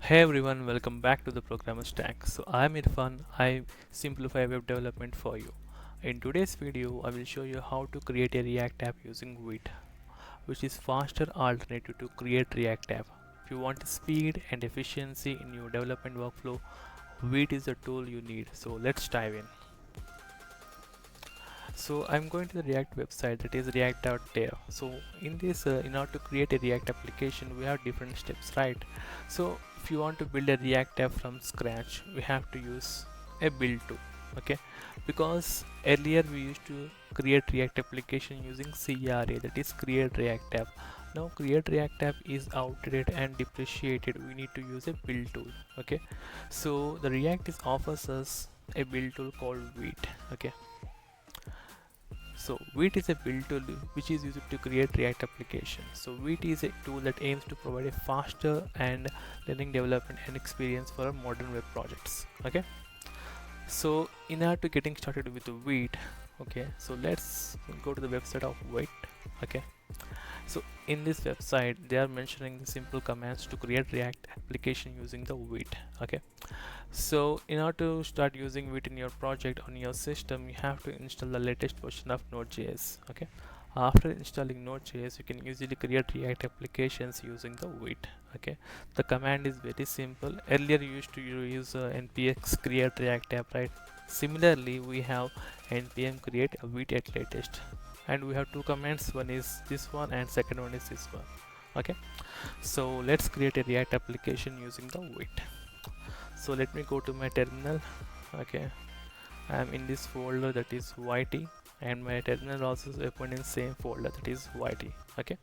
Hey everyone, welcome back to the Programmer Stack. So I'm Irfan, I simplify web development for you. In today's video, I will show you how to create a React app using Vite, which is faster alternative to create React app. If you want speed and efficiency in your development workflow, Vite is the tool you need. So let's dive in. So I'm going to the React website, that is react.dev. So in order to create a React application, we have different steps, right? So if you want to build a React app from scratch, we have to use a build tool, okay? Because earlier we used to create React application using CRA, that is create React app. Now create React app is outdated and depreciated. We need to use a build tool, okay? So the React is offers us a build tool called Vite, okay? So Vite is a build tool which is used to create React applications. So Vite is a tool that aims to provide a faster and learning development and experience for our modern web projects. Okay. So in order to getting started with the Vite, okay, so let's go to the website of Vite. Okay. So in this website they are mentioning the simple commands to create React application using the Vite. Okay. So in order to start using Vite in your project on your system, you have to install the latest version of Node.js. Okay. After installing Node.js, you can easily create React applications using the Vite. Okay. The command is very simple. Earlier you used to use npx create React app, right? Similarly, we have npm create a Vite at latest, and we have two commands. One is this one, and second one is this one. Okay. So let's create a React application using the Vite. So let me go to my terminal. Okay, I'm in this folder, that is Vite, and my terminal also is open in same folder, that is Vite. Okay,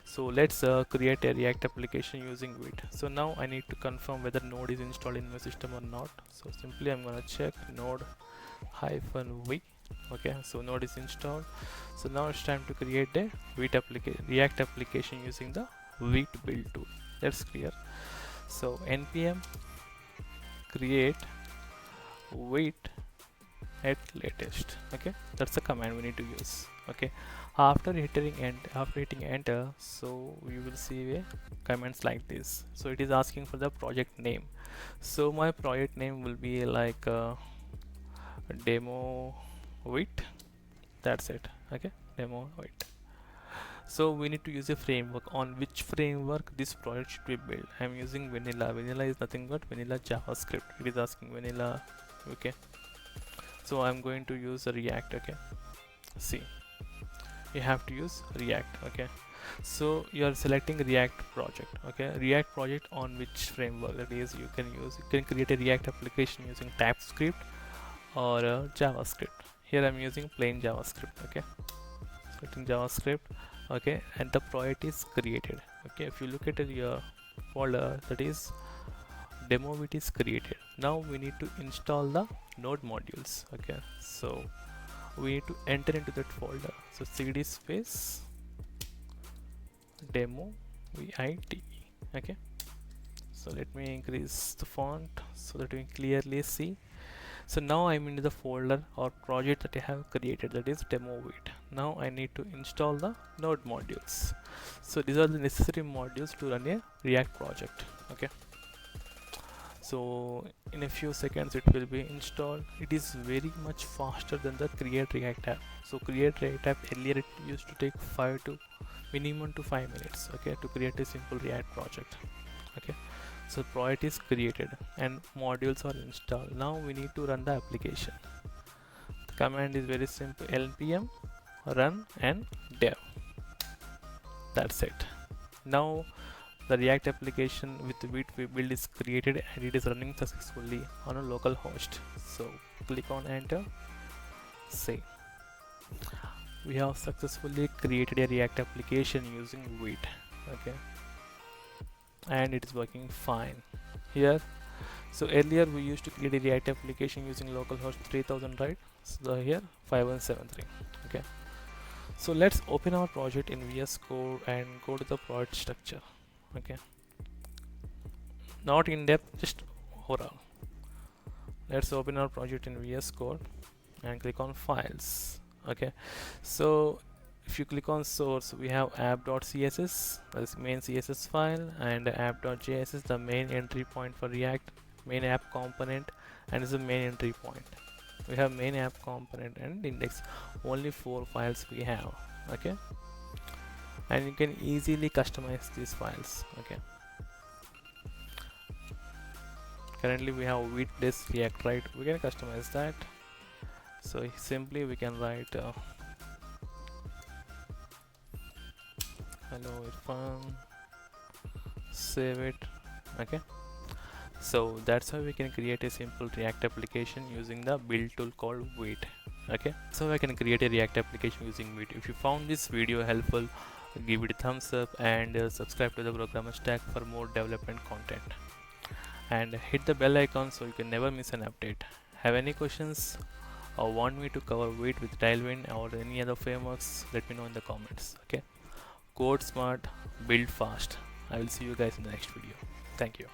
so let's create a React application using Vite. So now I need to confirm whether node is installed in my system or not. So simply I'm gonna check node -v. Okay, so node is installed. So now it's time to create a React application using the Vite build tool. That's clear. So npm create Vite at latest. Okay, that's the command we need to use. Okay, after hitting enter, so we will see a comments like this. So it is asking for the project name. So my project name will be like demo Vite. That's it. Okay, demo Vite. So we need to use a framework. On which framework this project should be built? I'm using vanilla. Vanilla is nothing but vanilla JavaScript. It is asking vanilla. Okay, so I'm going to use a React. Okay, see, you have to use React. Okay, so you are selecting React project. Okay, React project on which framework? That is, you can create a React application using TypeScript or JavaScript. Here I'm using plain JavaScript. Okay, selecting JavaScript. Okay, and the project is created. Okay, if you look at your folder, that is demo Vite is created. Now we need to install the node modules. Okay, so we need to enter into that folder. So cd space demo Vite. Okay, so let me increase the font so that we clearly see. So now I'm in the folder or project that I have created, that is demo Vite. Now I need to install the node modules. So these are the necessary modules to run a React project. Okay, so in a few seconds it will be installed. It is very much faster than the create React app. So create React app, earlier it used to take minimum to 5 minutes, okay, to create a simple React project. Okay, so project is created and modules are installed. Now we need to run the application. The command is very simple: npm run and dev. That's it. Now the React application with Vite we build is created and it is running successfully on a local host. So click on enter. See, we have successfully created a React application using Vite. Okay, and it is working fine here. So earlier we used to create a React application using localhost 3000, right? So here 5173. Okay, so let's open our project in VS Code and go to the project structure. Okay, not in depth, just overall. Let's open our project in VS Code and click on files. Okay, so if you click on source, we have app.css, that's main css file, and app.js is the main entry point for React, main app component, and is the main entry point. We have main app component and index, only 4 files we have. Okay, and you can easily customize these files. Okay, currently we have with this React, right? We can customize that. So simply we can write hello Irfan, save it. Okay, so that's how we can create a simple React application using the build tool called Vite. Okay, so I can create a React application using Vite. If you found this video helpful, give it a thumbs up and subscribe to the Programmer Stack for more development content, and hit the bell icon so you can never miss an update. Have any questions or want me to cover Vite with Tailwind or any other frameworks, let me know in the comments. Okay, code smart, build fast. I will see you guys in the next video. Thank you.